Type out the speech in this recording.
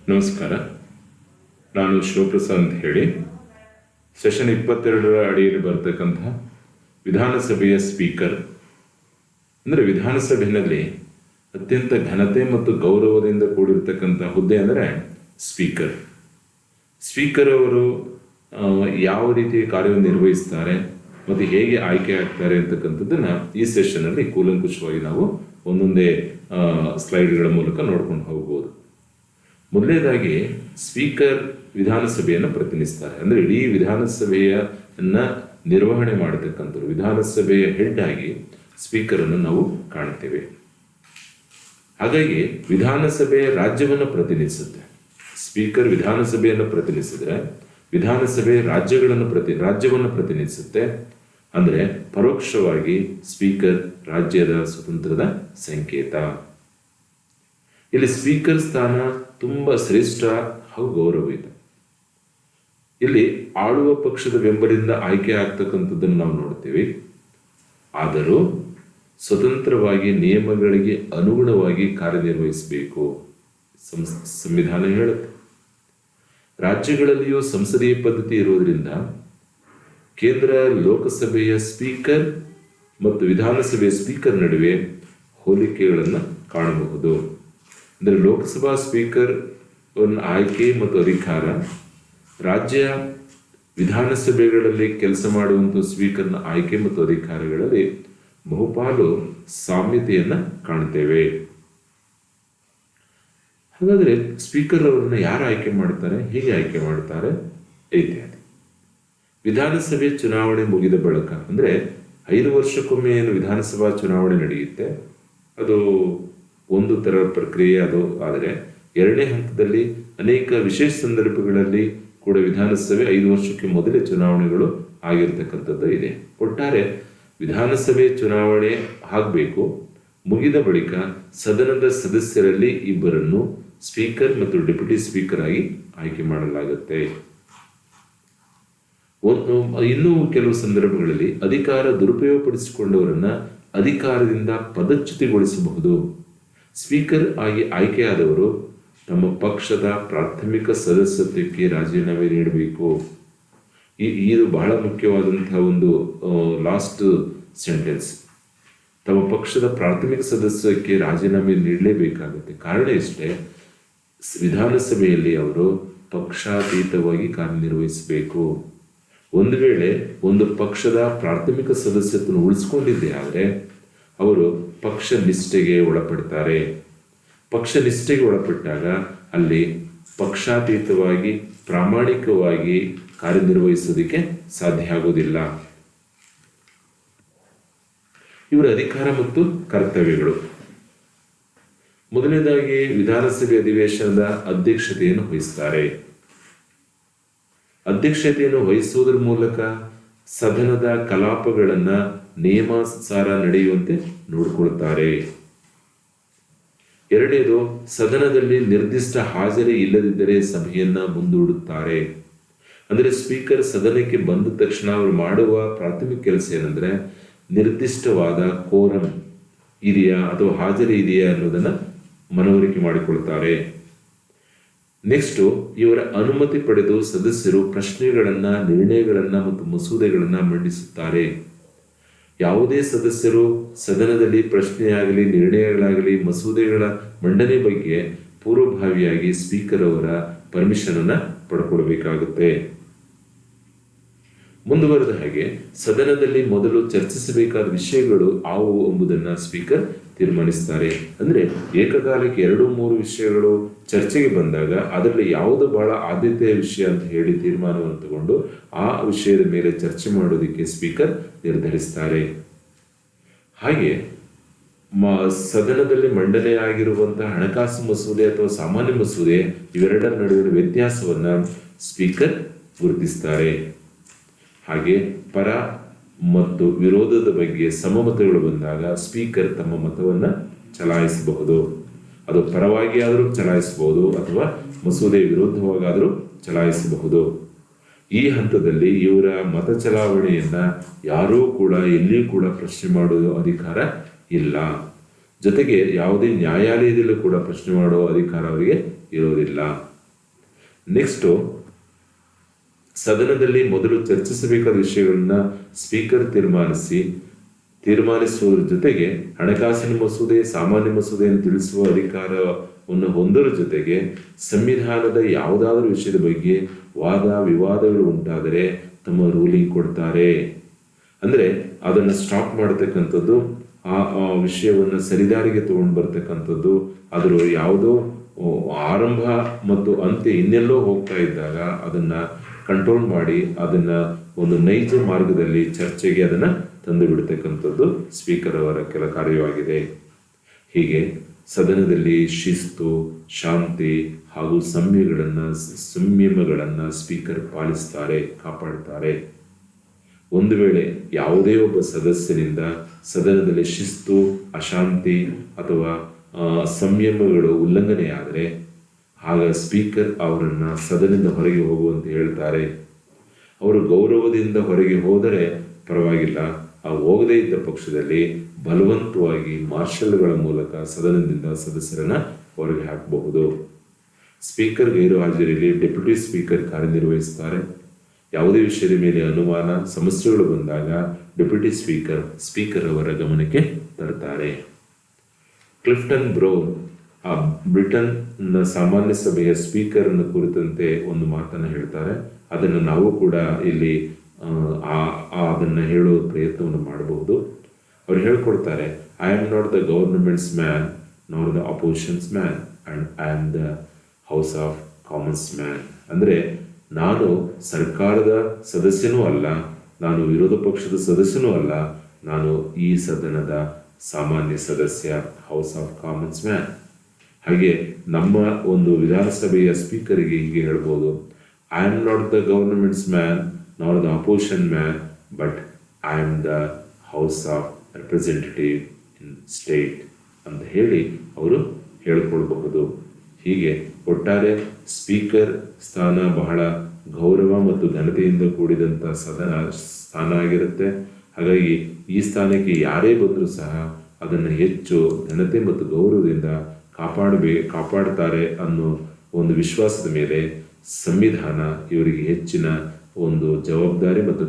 ನಮಸ್ಕಾರ. ನಾನು ಶಿವಪ್ರಸಾದ್ ಅಂತ ಹೇಳಿ ಸೆಷನ್ 22ರ ಅಡಿಯಲ್ಲಿ ಬರ್ತಕ್ಕಂತಹ ವಿಧಾನಸಭೆಯ ಸ್ಪೀಕರ್. ಅಂದರೆ ವಿಧಾನಸಭೆಯಲ್ಲಿ ಅತ್ಯಂತ ಘನತೆ ಮತ್ತು ಗೌರವದಿಂದ ಕೂಡಿರ್ತಕ್ಕಂಥ ಹುದ್ದೆ ಅಂದರೆ ಸ್ಪೀಕರ್. ಸ್ಪೀಕರ್ ಅವರು ಯಾವ ರೀತಿ ಕಾರ್ಯವನ್ನು ನಿರ್ವಹಿಸ್ತಾರೆ ಮತ್ತು ಹೇಗೆ ಆಯ್ಕೆ ಆಗ್ತಾರೆ ಅಂತಕ್ಕಂಥದ್ದನ್ನು ಈ ಸೆಷನ್ನಲ್ಲಿ ಕೂಲಂಕುಷವಾಗಿ ನಾವು ಒಂದೊಂದೇ ಸ್ಲೈಡ್ಗಳ ಮೂಲಕ ನೋಡ್ಕೊಂಡು ಹೋಗ್ಬೋದು. ಮೊದಲನೇದಾಗಿ ಸ್ಪೀಕರ್ ವಿಧಾನಸಭೆಯನ್ನು ಪ್ರತಿನಿಧಿಸ್ತಾರೆ. ಅಂದರೆ ಇಡೀ ವಿಧಾನಸಭೆಯನ್ನ ನಿರ್ವಹಣೆ ಮಾಡತಕ್ಕಂಥವ್ರು, ವಿಧಾನಸಭೆಯ ಹೆಡ್ ಆಗಿ ಸ್ಪೀಕರನ್ನು ನಾವು ಕಾಣ್ತೇವೆ. ಹಾಗಾಗಿ ವಿಧಾನಸಭೆಯ ರಾಜ್ಯವನ್ನು ಪ್ರತಿನಿಧಿಸುತ್ತೆ. ಸ್ಪೀಕರ್ ವಿಧಾನಸಭೆಯನ್ನು ಪ್ರತಿನಿಧಿಸಿದ್ರೆ ವಿಧಾನಸಭೆ ರಾಜ್ಯವನ್ನು ಪ್ರತಿನಿಧಿಸುತ್ತೆ. ಅಂದರೆ ಪರೋಕ್ಷವಾಗಿ ಸ್ಪೀಕರ್ ರಾಜ್ಯದ ಸ್ವತಂತ್ರದ ಸಂಕೇತ. ಇಲ್ಲಿ ಸ್ಪೀಕರ್ ಸ್ಥಾನ ತುಂಬ ಶ್ರೇಷ್ಠ ಹಾಗೂ ಗೌರವಯುತ. ಇಲ್ಲಿ ಆಳುವ ಪಕ್ಷದ ಬೆಂಬಲಿಂದ ಆಯ್ಕೆ ಆಗ್ತಕ್ಕಂಥದ್ದನ್ನು ನಾವು ನೋಡ್ತೀವಿ. ಆದರೂ ಸ್ವತಂತ್ರವಾಗಿ ನಿಯಮಗಳಿಗೆ ಅನುಗುಣವಾಗಿ ಕಾರ್ಯನಿರ್ವಹಿಸಬೇಕು ಸಂವಿಧಾನ ಹೇಳುತ್ತೆ. ರಾಜ್ಯಗಳಲ್ಲಿಯೂ ಸಂಸದೀಯ ಪದ್ಧತಿ ಇರುವುದರಿಂದ ಕೇಂದ್ರ ಲೋಕಸಭೆಯ ಸ್ಪೀಕರ್ ಮತ್ತು ವಿಧಾನಸಭೆಯ ಸ್ಪೀಕರ್ ನಡುವೆ ಹೋಲಿಕೆಗಳನ್ನು ಕಾಣಬಹುದು. ಅಂದರೆ ಲೋಕಸಭಾ ಸ್ಪೀಕರ್ ಆಯ್ಕೆ ಮತ್ತು ಅಧಿಕಾರ, ರಾಜ್ಯ ವಿಧಾನಸಭೆಗಳಲ್ಲಿ ಕೆಲಸ ಮಾಡುವಂಥ ಸ್ಪೀಕರ್ನ ಆಯ್ಕೆ ಮತ್ತು ಅಧಿಕಾರಗಳಲ್ಲಿ ಬಹುಪಾಲು ಸಾಮ್ಯತೆಯನ್ನು ಕಾಣ್ತೇವೆ. ಹಾಗಾದರೆ ಸ್ಪೀಕರ್ ಅವರನ್ನು ಯಾರು ಆಯ್ಕೆ ಮಾಡ್ತಾರೆ, ಹೇಗೆ ಆಯ್ಕೆ ಮಾಡ್ತಾರೆ ಇತ್ಯಾದಿ. ವಿಧಾನಸಭೆ ಚುನಾವಣೆ ಮುಗಿದ ಬಳಿಕ, ಅಂದರೆ 5 ವರ್ಷಕ್ಕೊಮ್ಮೆ ಏನು ವಿಧಾನಸಭಾ ಚುನಾವಣೆ ನಡೆಯುತ್ತೆ, ಅದು ಒಂದು ಥರ ಪ್ರಕ್ರಿಯೆ. ಅದು ಆದರೆ ಎರಡನೇ ಹಂತದಲ್ಲಿ ಅನೇಕ ವಿಶೇಷ ಸಂದರ್ಭಗಳಲ್ಲಿ ಕೂಡ ವಿಧಾನಸಭೆ 5 ವರ್ಷಕ್ಕೆ ಮೊದಲೇ ಚುನಾವಣೆಗಳು ಆಗಿರ್ತಕ್ಕಂಥದ್ದು ಇದೆ. ಒಟ್ಟಾರೆ ವಿಧಾನಸಭೆ ಚುನಾವಣೆ ಆಗಬೇಕು. ಮುಗಿದ ಬಳಿಕ ಸದನದ ಸದಸ್ಯರಲ್ಲಿ ಇಬ್ಬರನ್ನು ಸ್ಪೀಕರ್ ಮತ್ತು ಡೆಪ್ಯೂಟಿ ಸ್ಪೀಕರ್ ಆಗಿ ಆಯ್ಕೆ ಮಾಡಲಾಗುತ್ತೆ. ಇನ್ನೂ ಕೆಲವು ಸಂದರ್ಭಗಳಲ್ಲಿ ಅಧಿಕಾರ ದುರುಪಯೋಗಪಡಿಸಿಕೊಂಡವರನ್ನ ಅಧಿಕಾರದಿಂದ ಪದಚ್ಯುತಿಗೊಳಿಸಬಹುದು. ಸ್ಪೀಕರ್ ಆಗಿ ಆಯ್ಕೆಯಾದವರು ತಮ್ಮ ಪಕ್ಷದ ಪ್ರಾಥಮಿಕ ಸದಸ್ಯತ್ವಕ್ಕೆ ರಾಜೀನಾಮೆ ನೀಡಬೇಕು. ಇದು ಬಹಳ ಮುಖ್ಯವಾದಂತಹ ಒಂದು ಲಾಸ್ಟ್ ಸೆಂಟೆನ್ಸ್. ತಮ್ಮ ಪಕ್ಷದ ಪ್ರಾಥಮಿಕ ಸದಸ್ಯಕ್ಕೆ ರಾಜೀನಾಮೆ ನೀಡಲೇಬೇಕಾಗುತ್ತೆ. ಕಾರಣ ಇಷ್ಟೇ, ವಿಧಾನಸಭೆಯಲ್ಲಿ ಅವರು ಪಕ್ಷಾತೀತವಾಗಿ ಕಾರ್ಯನಿರ್ವಹಿಸಬೇಕು. ಒಂದು ವೇಳೆ ಒಂದು ಪಕ್ಷದ ಪ್ರಾಥಮಿಕ ಸದಸ್ಯತ್ವವನ್ನು ಉಳಿಸ್ಕೊಂಡಿದ್ದೆ ಆದರೆ ಅವರು ಪಕ್ಷ ನಿಷ್ಠೆಗೆ ಒಳಪಡ್ತಾರೆ. ಪಕ್ಷ ನಿಷ್ಠೆಗೆ ಒಳಪಟ್ಟಾಗ ಅಲ್ಲಿ ಪಕ್ಷಾತೀತವಾಗಿ ಪ್ರಾಮಾಣಿಕವಾಗಿ ಕಾರ್ಯನಿರ್ವಹಿಸೋದಕ್ಕೆ ಸಾಧ್ಯ ಆಗೋದಿಲ್ಲ. ಇವರ ಅಧಿಕಾರ ಮತ್ತು ಕರ್ತವ್ಯಗಳು. ಮೊದಲನೇದಾಗಿ ವಿಧಾನಸಭೆ ಅಧಿವೇಶನದ ಅಧ್ಯಕ್ಷತೆಯನ್ನು ವಹಿಸ್ತಾರೆ. ಅಧ್ಯಕ್ಷತೆಯನ್ನು ವಹಿಸುವುದರ ಮೂಲಕ ಸದನದ ಕಲಾಪಗಳನ್ನು ನಿಯಮಾನುಸಾರ ನಡೆಯುವಂತೆ ನೋಡಿಕೊಳ್ಳುತ್ತಾರೆ. ಎರಡನೇದು, ಸದನದಲ್ಲಿ ನಿರ್ದಿಷ್ಟ ಹಾಜರಿ ಇಲ್ಲದಿದ್ದರೆ ಸಭೆಯನ್ನ ಮುಂದೂಡುತ್ತಾರೆ. ಅಂದರೆ ಸ್ಪೀಕರ್ ಸದನಕ್ಕೆ ಬಂದ ತಕ್ಷಣ ಅವರು ಮಾಡುವ ಪ್ರಾಥಮಿಕ ಕೆಲಸ ಏನಂದ್ರೆ ನಿರ್ದಿಷ್ಟವಾದ ಕೋರಂ ಇದೆಯಾ ಅಥವಾ ಹಾಜರಿ ಇದೆಯಾ ಅನ್ನೋದನ್ನ ಮನವರಿಕೆ ಮಾಡಿಕೊಳ್ತಾರೆ. ನೆಕ್ಸ್ಟು, ಇವರ ಅನುಮತಿ ಪಡೆದು ಸದಸ್ಯರು ಪ್ರಶ್ನೆಗಳನ್ನ, ನಿರ್ಣಯಗಳನ್ನ ಮತ್ತು ಮಸೂದೆಗಳನ್ನ ಮಂಡಿಸುತ್ತಾರೆ. ಯಾವುದೇ ಸದಸ್ಯರು ಸದನದಲ್ಲಿ ಪ್ರಶ್ನೆಯಾಗಲಿ, ನಿರ್ಣಯಗಳಾಗಲಿ, ಮಸೂದೆಗಳ ಮಂಡನೆ ಬಗ್ಗೆ ಪೂರ್ವಭಾವಿಯಾಗಿ ಸ್ಪೀಕರ್ ಅವರ ಪರ್ಮಿಷನ್ ಅನ್ನ ಪಡ್ಕೊಳ್ಬೇಕಾಗುತ್ತೆ. ಮುಂದುವರೆದ ಹಾಗೆ ಸದನದಲ್ಲಿ ಮೊದಲು ಚರ್ಚಿಸಬೇಕಾದ ವಿಷಯಗಳು ಯಾವುವು ಎಂಬುದನ್ನ ಸ್ಪೀಕರ್ ತೀರ್ಮಾನಿಸ್ತಾರೆ. ಅಂದ್ರೆ ಏಕಕಾಲಕ್ಕೆ 2-3 ವಿಷಯಗಳು ಚರ್ಚೆಗೆ ಬಂದಾಗ ಅದರಲ್ಲಿ ಯಾವುದು ಬಹಳ ಆದ್ಯತೆಯ ವಿಷಯ ಅಂತ ಹೇಳಿ ತೀರ್ಮಾನವನ್ನು ತಗೊಂಡು ಆ ವಿಷಯದ ಮೇಲೆ ಚರ್ಚೆ ಮಾಡೋದಕ್ಕೆ ಸ್ಪೀಕರ್ ನಿರ್ಧರಿಸ್ತಾರೆ. ಹಾಗೆ ಸದನದಲ್ಲಿ ಮಂಡನೆ ಆಗಿರುವಂತಹ ಹಣಕಾಸು ಮಸೂದೆ ಅಥವಾ ಸಾಮಾನ್ಯ ಮಸೂದೆ ಇವೆರಡರ ನಡುವಿನ ವ್ಯತ್ಯಾಸವನ್ನ ಸ್ಪೀಕರ್ ಗುರುತಿಸ್ತಾರೆ. ಹಾಗೆ ಪರ ಮತ್ತು ವಿರೋಧದ ಬಗ್ಗೆ ಸಮಮತಗಳು ಬಂದಾಗ ಸ್ಪೀಕರ್ ತಮ್ಮ ಮತವನ್ನ ಚಲಾಯಿಸಬಹುದು. ಅದು ಪರವಾಗಿ ಆದರೂ ಚಲಾಯಿಸಬಹುದು ಅಥವಾ ಮಸೂದೆ ವಿರುದ್ಧವಾಗಾದರೂ ಚಲಾಯಿಸಬಹುದು. ಈ ಹಂತದಲ್ಲಿ ಇವರ ಮತ ಚಲಾವಣೆಯನ್ನ ಯಾರೂ ಕೂಡ ಎಲ್ಲಿಯೂ ಕೂಡ ಪ್ರಶ್ನೆ ಮಾಡುವ ಅಧಿಕಾರ ಇಲ್ಲ. ಜೊತೆಗೆ ಯಾವುದೇ ನ್ಯಾಯಾಲಯದಲ್ಲೂ ಕೂಡ ಪ್ರಶ್ನೆ ಮಾಡುವ ಅಧಿಕಾರ ಅವರಿಗೆ ಇರೋದಿಲ್ಲ. ನೆಕ್ಸ್ಟು, ಸದನದಲ್ಲಿ ಮೊದಲು ಚರ್ಚಿಸಬೇಕಾದ ವಿಷಯಗಳನ್ನ ಸ್ಪೀಕರ್ ತೀರ್ಮಾನಿಸುವುದರ ಜೊತೆಗೆ ಹಣಕಾಸಿನ ಮಸೂದೆ, ಸಾಮಾನ್ಯ ಮಸೂದೆಯನ್ನು ತಿಳಿಸುವ ಅಧಿಕಾರವನ್ನು ಹೊಂದರ ಜೊತೆಗೆ ಸಂವಿಧಾನದ ಯಾವುದಾದ್ರೂ ವಿಷಯದ ಬಗ್ಗೆ ವಾದ ವಿವಾದಗಳು ಉಂಟಾದರೆ ತಮ್ಮ ರೂಲಿಂಗ್ ಕೊಡ್ತಾರೆ. ಅಂದ್ರೆ ಅದನ್ನು ಸ್ಟಾಪ್ ಮಾಡತಕ್ಕಂಥದ್ದು, ಆ ವಿಷಯವನ್ನು ಸರಿದಾರಿಗೆ ತಗೊಂಡು ಬರ್ತಕ್ಕಂಥದ್ದು, ಅದರ ಯಾವುದೋ ಆರಂಭ ಮತ್ತು ಅಂತ್ಯ ಇನ್ನೆಲ್ಲೋ ಹೋಗ್ತಾ ಇದ್ದಾಗ ಅದನ್ನ ಕಂಟ್ರೋಲ್ ಮಾಡಿ ಅದನ್ನ ಒಂದು ನೈಜ ಮಾರ್ಗದಲ್ಲಿ ಚರ್ಚೆಗೆ ಅದನ್ನ ತಂದು ಬಿಡ್ತಕ್ಕಂಥದ್ದು ಸ್ಪೀಕರ್ ಅವರ ಕೆಲ ಕಾರ್ಯವಾಗಿದೆ. ಹೀಗೆ ಸದನದಲ್ಲಿ ಶಿಸ್ತು, ಶಾಂತಿ ಹಾಗೂ ಸಂಯಮಗಳನ್ನ ಸ್ಪೀಕರ್ ಪಾಲಿಸ್ತಾರೆ, ಕಾಪಾಡ್ತಾರೆ. ಒಂದು ವೇಳೆ ಯಾವುದೇ ಒಬ್ಬ ಸದಸ್ಯನಿಂದ ಸದನದಲ್ಲಿ ಶಿಸ್ತು, ಅಶಾಂತಿ ಅಥವಾ ಸಂಯಮಗಳು ಉಲ್ಲಂಘನೆಯಾದರೆ ಆಗ ಸ್ಪೀಕರ್ ಅವರನ್ನ ಸದನದಿಂದ ಹೊರಗೆ ಹೋಗುವಂತೆ ಹೇಳ್ತಾರೆ. ಅವರು ಗೌರವದಿಂದ ಹೊರಗೆ ಹೋದರೆ ಪರವಾಗಿಲ್ಲ, ಹೋಗದೇ ಇದ್ದ ಪಕ್ಷದಲ್ಲಿ ಬಲವಂತವಾಗಿ ಮಾರ್ಷಲ್ಗಳ ಮೂಲಕ ಸದನದಿಂದ ಸದಸ್ಯರನ್ನ ಹೊರಗೆ ಹಾಕಬಹುದು. ಸ್ಪೀಕರ್ ಗೈರು ಹಾಜರಿಯಲ್ಲಿ ಡೆಪ್ಯೂಟಿ ಸ್ಪೀಕರ್ ಕಾರ್ಯನಿರ್ವಹಿಸುತ್ತಾರೆ. ಯಾವುದೇ ವಿಷಯದ ಮೇಲೆ ಅನುಮಾನ, ಸಮಸ್ಯೆಗಳು ಬಂದಾಗ ಡೆಪ್ಯೂಟಿ ಸ್ಪೀಕರ್ ಅವರ ಗಮನಕ್ಕೆ ತರ್ತಾರೆ. ಕ್ಲಿಫ್ಟನ್ ಬ್ರೌನ್ ಬ್ರಿಟನ್ ಸಾಮಾನ್ಯ ಸಭೆಯ ಸ್ಪೀಕರ್ ಅನ್ನು ಕುರಿತಂತೆ ಒಂದು ಮಾತನ್ನು ಹೇಳ್ತಾರೆ. ಅದನ್ನು ನಾವು ಕೂಡ ಇಲ್ಲಿ ಅದನ್ನ ಹೇಳುವ ಪ್ರಯತ್ನವನ್ನು ಮಾಡಬಹುದು. ಅವ್ರು ಹೇಳ್ಕೊಡ್ತಾರೆ, I am not the governments man not the oppositions man and I am the house of Commons man. ಅಂದ್ರೆ ನಾನು ಸರ್ಕಾರದ ಸದಸ್ಯನೂ ಅಲ್ಲ, ನಾನು ವಿರೋಧ ಪಕ್ಷದ ಸದಸ್ಯನೂ ಅಲ್ಲ, ನಾನು ಈ ಸದನದ ಸಾಮಾನ್ಯ ಸದಸ್ಯ, ಹೌಸ್ ಆಫ್ ಕಾಮನ್ಸ್ ಮ್ಯಾನ್. ಹಾಗೆ ನಮ್ಮ ಒಂದು ವಿಧಾನಸಭೆಯ ಸ್ಪೀಕರಿಗೆ ಹೀಗೆ ಹೇಳ್ಬೋದು, I am not the governments man not the opposition man but I am the house of representative in state ಅಂತ ಹೇಳಿ ಅವರು ಹೇಳ್ಕೊಳ್ಬಹುದು. ಹೀಗೆ ಒಟ್ಟಾರೆ ಸ್ಪೀಕರ್ ಸ್ಥಾನ ಬಹಳ ಗೌರವ ಮತ್ತು ಘನತೆಯಿಂದ ಕೂಡಿದಂಥ ಸ್ಥಾನ ಆಗಿರುತ್ತೆ. ಹಾಗಾಗಿ ಈ ಸ್ಥಾನಕ್ಕೆ ಯಾರೇ ಬಂದರೂ ಸಹ ಅದನ್ನು ಹೆಚ್ಚು ಘನತೆ ಮತ್ತು ಗೌರವದಿಂದ ಕಾಪಾಡ್ತಾರೆ ಅನ್ನೋ ಒಂದು ವಿಶ್ವಾಸದ ಮೇಲೆ ಸಂವಿಧಾನ ಇವರಿಗೆ ಹೆಚ್ಚಿನ ಒಂದು ಜವಾಬ್ದಾರಿ ಮತ್ತು